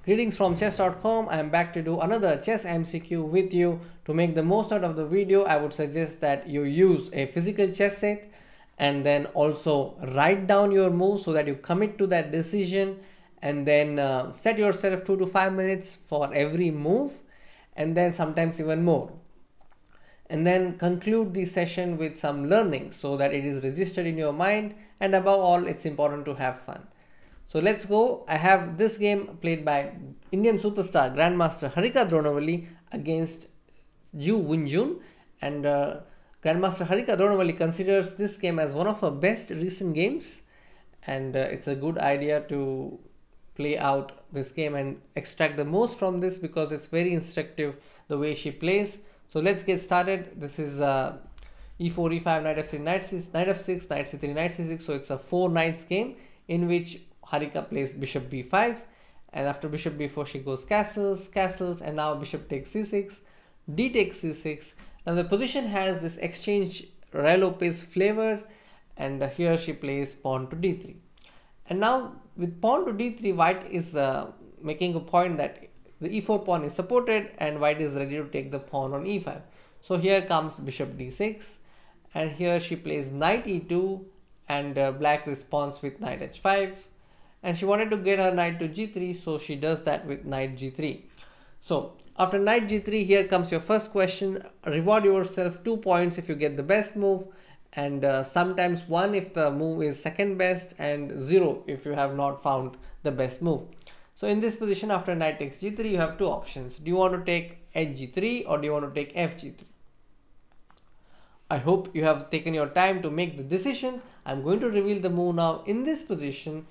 Greetings from chess.com. I am back to do another chess MCQ with you. To make the most out of the video, I would suggest that you use a physical chess set and then also write down your move so that you commit to that decision, and then set yourself 2 to 5 minutes for every move, and then sometimes even more. And then conclude the session with some learning so that it is registered in your mind, and above all, it's important to have fun. So let's go. I have this game played by Indian superstar Grandmaster Harika Dronavalli against Ju Wunjun, and Grandmaster Harika Dronavalli considers this game as one of her best recent games, and it's a good idea to play out this game and extract the most from this because it's very instructive the way she plays. So let's get started. This is e4, e5, knight f3, knight c6, knight f6, knight c3, knight c6. So it's a 4 knights game in which Harika plays bishop b5, and after bishop b4 she goes castles, castles, and now bishop takes c6, d takes c6. Now the position has this exchange Ruy Lopez flavor, and here she plays pawn to d3. And now with pawn to d3, white is making a point that the e4 pawn is supported and white is ready to take the pawn on e5. So here comes bishop d6, and here she plays knight e2, and black responds with knight h5, and she wanted to get her knight to g3, so she does that with knight g3. So after knight g3, here comes your first question. Reward yourself 2 points if you get the best move, and sometimes 1 if the move is second best, and 0 if you have not found the best move. So in this position, after knight takes g3, you have two options. Do you want to take hg3 or do you want to take fg3? I hope you have taken your time to make the decision. I'm going to reveal the move now. In this position,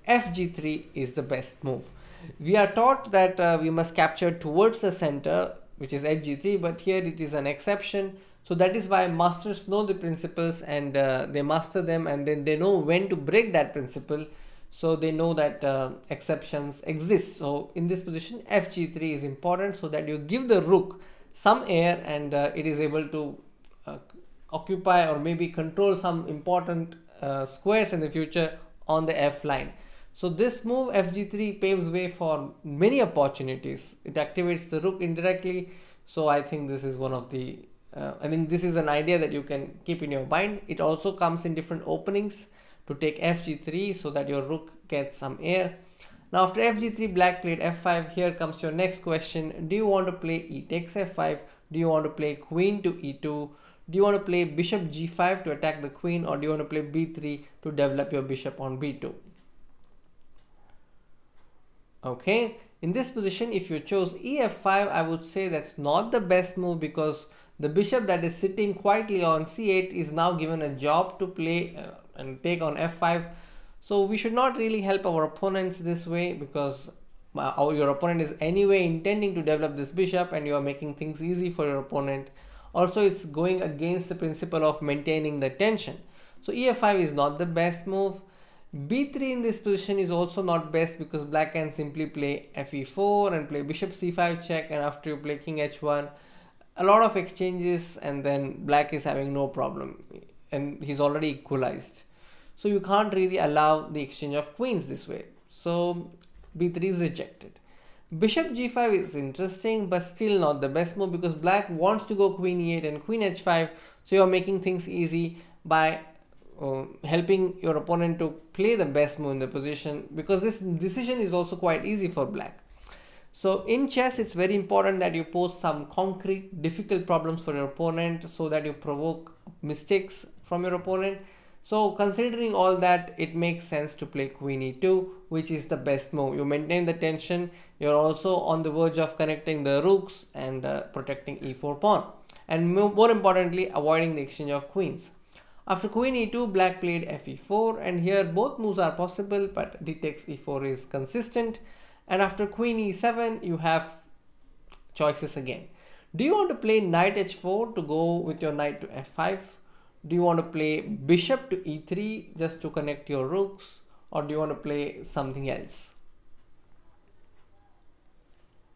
fg3 is the best move. We are taught that we must capture towards the center, which is hg3, but here it is an exception. So that is why masters know the principles, and they master them, and then they know when to break that principle. So they know that exceptions exist. So in this position, fg3 is important so that you give the rook some air, and it is able to occupy or maybe control some important squares in the future on the f line. So this move fg3 paves way for many opportunities. It activates the rook indirectly. So I think this is one of the I think this is an idea that you can keep in your mind. It also comes in different openings to take fg3 so that your rook gets some air. Now after fg3, black played f5. Here comes your next question. Do you want to play e takes f5? Do you want to play queen to e2? Do you want to play bishop g5 to attack the queen, or do you want to play b3 to develop your bishop on b2? Okay, in this position, if you chose ef5, I would say that's not the best move, because the bishop that is sitting quietly on c8 is now given a job to play and take on f5. So we should not really help our opponents this way, because your opponent is anyway intending to develop this bishop, and you are making things easy for your opponent. Also, it's going against the principle of maintaining the tension. So ef5 is not the best move. b3 in this position is also not best, because black can simply play fe4 and play bishop c5 check, and after you play king h1, a lot of exchanges, and then black is having no problem, and he's already equalized. So you can't really allow the exchange of queens this way. So b3 is rejected. Bishop g5 is interesting, but still not the best move, because black wants to go queen e8 and queen h5. So you're making things easy by helping your opponent to play the best move in the position, because this decision is also quite easy for black. So in chess, it's very important that you pose some concrete, difficult problems for your opponent so that you provoke mistakes from your opponent. So considering all that, it makes sense to play queen e2, which is the best move. You maintain the tension. You're also on the verge of connecting the rooks and protecting e4 pawn, and more importantly, avoiding the exchange of queens. After queen e2, black played fe4, and here both moves are possible, but d takes e4 is consistent. And after queen e7, you have choices again. Do you want to play knight h4 to go with your knight to f5? Do you want to play bishop to e3 just to connect your rooks, or do you want to play something else?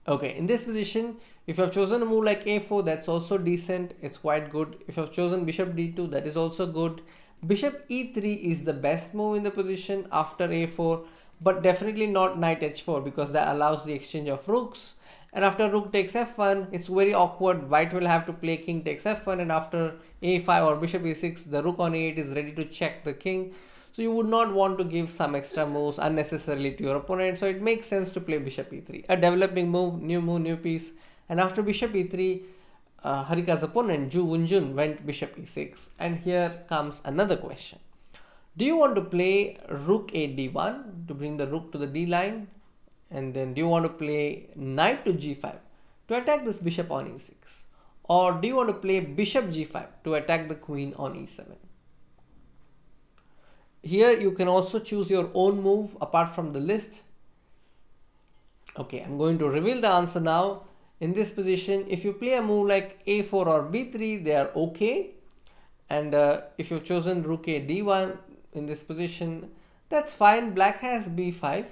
Okay, in this position, if you have chosen a move like a4, that's also decent. It's quite good. If you have chosen bishop d2, that is also good. Bishop e3 is the best move in the position after a4, but definitely not knight h4 because that allows the exchange of rooks. And after rook takes f1, it's very awkward. White will have to play king takes f1, and after a5 or bishop e6, the rook on e8 is ready to check the king. So you would not want to give some extra moves unnecessarily to your opponent. So it makes sense to play bishop e3, a developing move, new piece. And after bishop e3, Harika's opponent Ju Wunjun went bishop e6. And here comes another question. Do you want to play rook a d1 to bring the rook to the d line? And then do you want to play knight to g5 to attack this bishop on e6? Or do you want to play bishop g5 to attack the queen on e7? Here you can also choose your own move apart from the list. Okay, I'm going to reveal the answer now. In this position, if you play a move like a4 or b3, they are okay. And if you've chosen rook a d1 in this position, that's fine. Black has b5.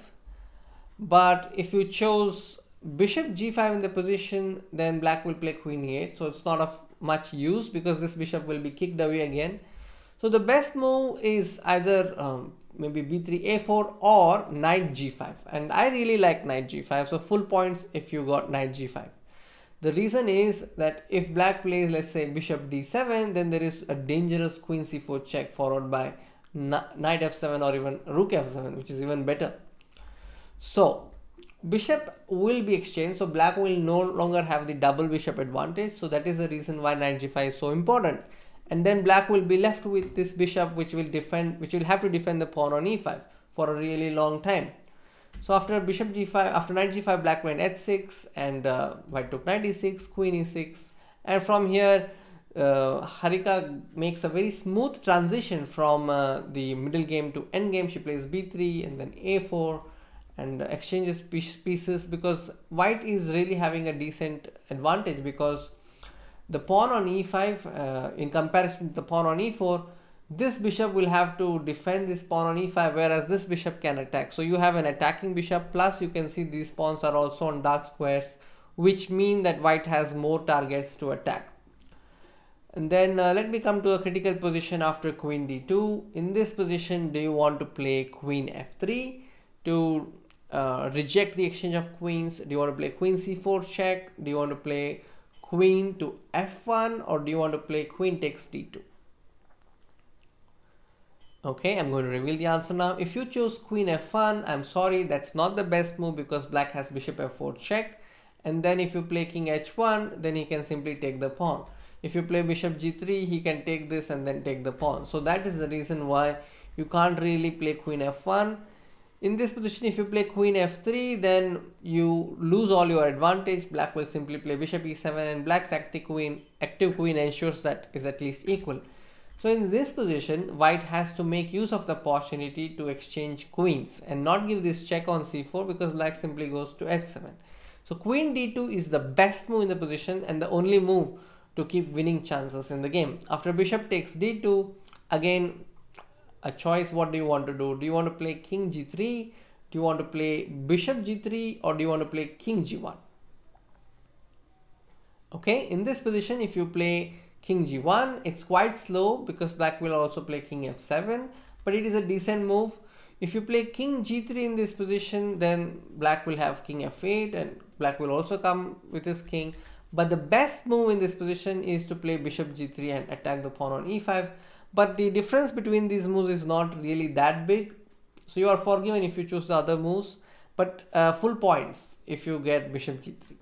But if you chose bishop g5 in the position, then black will play queen e8. So it's not of much use because this bishop will be kicked away again. So the best move is either maybe b3 a4 or knight g5. And I really like knight g5. So full points if you got knight g5. The reason is that if black plays, let's say, bishop d7, then there is a dangerous queen c4 check followed by knight f7 or even rook f7, which is even better. So bishop will be exchanged, so black will no longer have the double bishop advantage. So that is the reason why knight g5 is so important. And then black will be left with this bishop which will have to defend the pawn on e5 for a really long time. So after bishop g5, after knight g5, black went h6 and white took knight e6, queen e6, and from here Harika makes a very smooth transition from the middle game to end game. She plays b3 and then a4 and exchanges pieces because white is really having a decent advantage because the pawn on e5 in comparison to the pawn on e4, this bishop will have to defend this pawn on e5, whereas this bishop can attack. So you have an attacking bishop, plus you can see these pawns are also on dark squares, which mean that white has more targets to attack. And then let me come to a critical position after queen d2. In this position, do you want to play queen f3 to reject the exchange of queens? Do you want to play queen c4 check? Do you want to play queen to f1, or do you want to play queen takes d2? Okay, I'm going to reveal the answer now. If you choose queen f1, I'm sorry, that's not the best move because black has bishop f4 check. And then if you play king h1, then he can simply take the pawn. If you play bishop g3, he can take this and then take the pawn. So that is the reason why you can't really play queen f1. In this position, if you play queen f3, then you lose all your advantage. Black will simply play bishop e7 and black's active queen ensures that is at least equal. So in this position, white has to make use of the opportunity to exchange queens and not give this check on c4 because black simply goes to h7. So queen d2 is the best move in the position and the only move to keep winning chances in the game. After bishop takes d2, again a choice. What do you want to do? Do you want to play king g3? Do you want to play bishop g3, or do you want to play king g1? Okay, in this position, if you play king g1, it's quite slow because black will also play king f7, but it is a decent move. If you play king g3 in this position, then black will have king f8 and black will also come with his king. But the best move in this position is to play bishop g3 and attack the pawn on e5. But the difference between these moves is not really that big. So you are forgiven if you choose the other moves, but full points if you get bishop g3.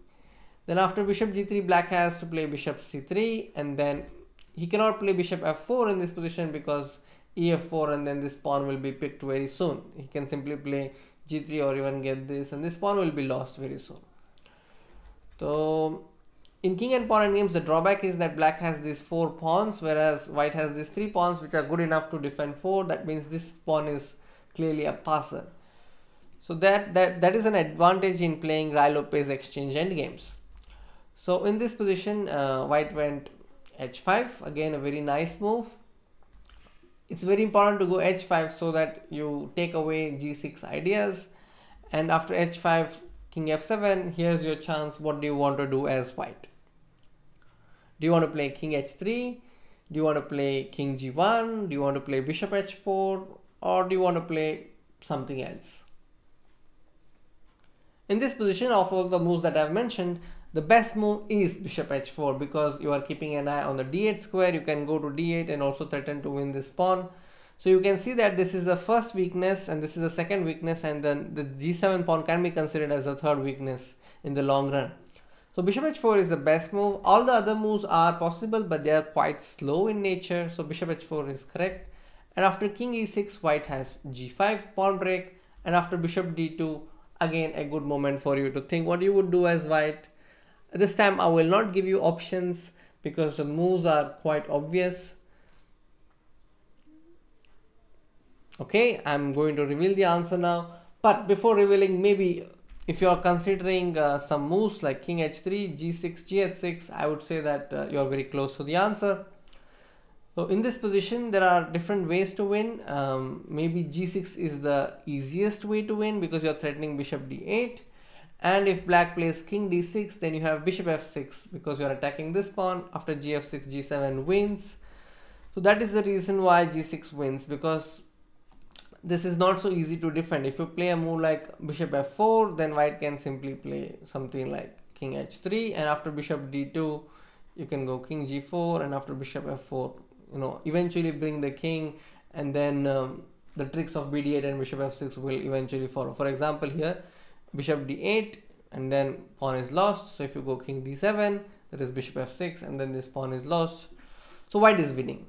Then after bishop g3, black has to play bishop c3, and then he cannot play bishop f4 in this position because ef4 and then this pawn will be picked very soon. He can simply play g3 or even get this, and this pawn will be lost very soon. So in king and pawn endgames, the drawback is that black has these 4 pawns, whereas white has these 3 pawns which are good enough to defend 4. That means this pawn is clearly a passer. So that is an advantage in playing Rai-Lopez exchange endgames. So in this position, white went h5, again a very nice move. It's very important to go h5 so that you take away g6 ideas. And after h5, king f7, here's your chance. What do you want to do as white? Do you want to play king h3? Do you want to play king g1? Do you want to play bishop h4? Or do you want to play something else? In this position, of all the moves that I've mentioned, the best move is bishop h4 because you are keeping an eye on the d8 square. You can go to d8 and also threaten to win this pawn. So you can see that this is the first weakness and this is the second weakness, and then the g7 pawn can be considered as the third weakness in the long run. So bishop h4 is the best move. All the other moves are possible, but they are quite slow in nature. So bishop h4 is correct. And after king e6, white has g5 pawn break, and after bishop d2, again a good moment for you to think what you would do as white. This time I will not give you options because the moves are quite obvious. Okay, I'm going to reveal the answer now, but before revealing, maybe if you are considering some moves like king h3, g6, gh6, I would say that you are very close to the answer. So in this position, there are different ways to win. Maybe g6 is the easiest way to win because you are threatening bishop d8. And if black plays king d6, then you have bishop f6 because you are attacking this pawn. After gf6, g7 wins. So that is the reason why g6 wins, because this is not so easy to defend. If you play a move like bishop f4, then white can simply play something like king h3, and after bishop d2 you can go king g4, and after bishop f4, you know, eventually bring the king, and then the tricks of bd8 and bishop f6 will eventually follow. For example, here bishop d8 and then pawn is lost. So if you go king d7, there is bishop f6 and then this pawn is lost. So white is winning.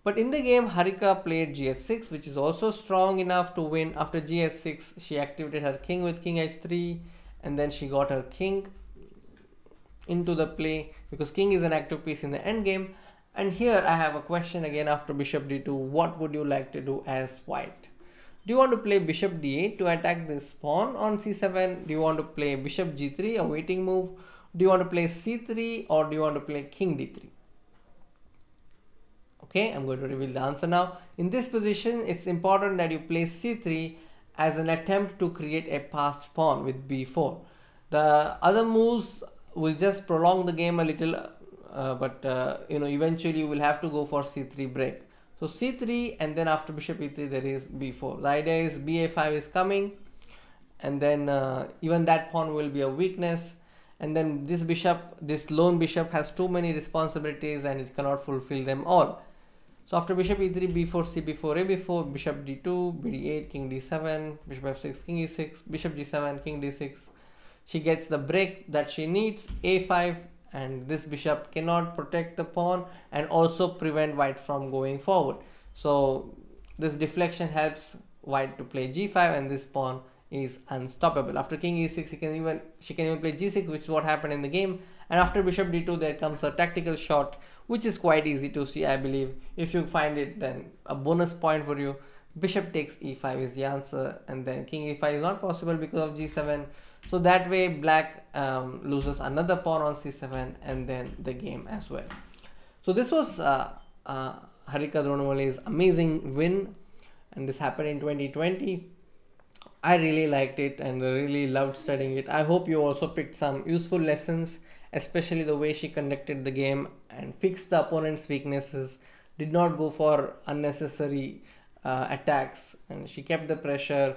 But in the game, Harika played gh6, which is also strong enough to win. After gh6, she activated her king with king h3, and then she got her king into the play because king is an active piece in the endgame. And here I have a question again after bishop d2. What would you like to do as white? Do you want to play bishop d8 to attack this pawn on c7? Do you want to play bishop g3, a waiting move? Do you want to play c3, or do you want to play king d3? Okay, I'm going to reveal the answer now. In this position, it's important that you play c3 as an attempt to create a passed pawn with b4. The other moves will just prolong the game a little, but you know, eventually you will have to go for c3 break. So c3, and then after bishop e3 there is b4. The idea is ba5 is coming, and then even that pawn will be a weakness. And then this bishop, this lone bishop, has too many responsibilities and it cannot fulfill them all. So after bishop e3, b4, c b4, a b4, bishop d2, bd8, king d7, bishop f6, king e6, bishop g7, king d6. She gets the break that she needs, a5, and this bishop cannot protect the pawn and also prevent white from going forward. So this deflection helps white to play g5, and this pawn is unstoppable. After king e6, she can even play g6, which is what happened in the game. And after bishop d2, there comes a tactical shot, which is quite easy to see, I believe. If you find it, then a bonus point for you. Bishop takes e5 is the answer, and then king e5 is not possible because of g7. So that way black loses another pawn on c7, and then the game as well. So this was Harika Dronavalli's amazing win, and this happened in 2020. I really liked it and really loved studying it. I hope you also picked some useful lessons, especially the way she conducted the game and fixed the opponent's weaknesses, did not go for unnecessary attacks, and she kept the pressure,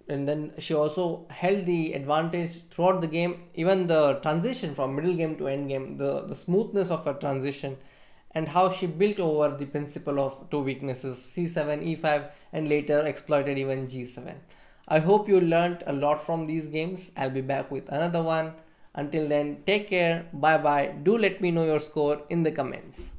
and then she also held the advantage throughout the game. Even the transition from middle game to end game, the smoothness of her transition, and how she built over the principle of two weaknesses, c7, e5, and later exploited even g7. I hope you learned a lot from these games. I'll be back with another one. Until then, take care, bye bye. Do let me know your score in the comments.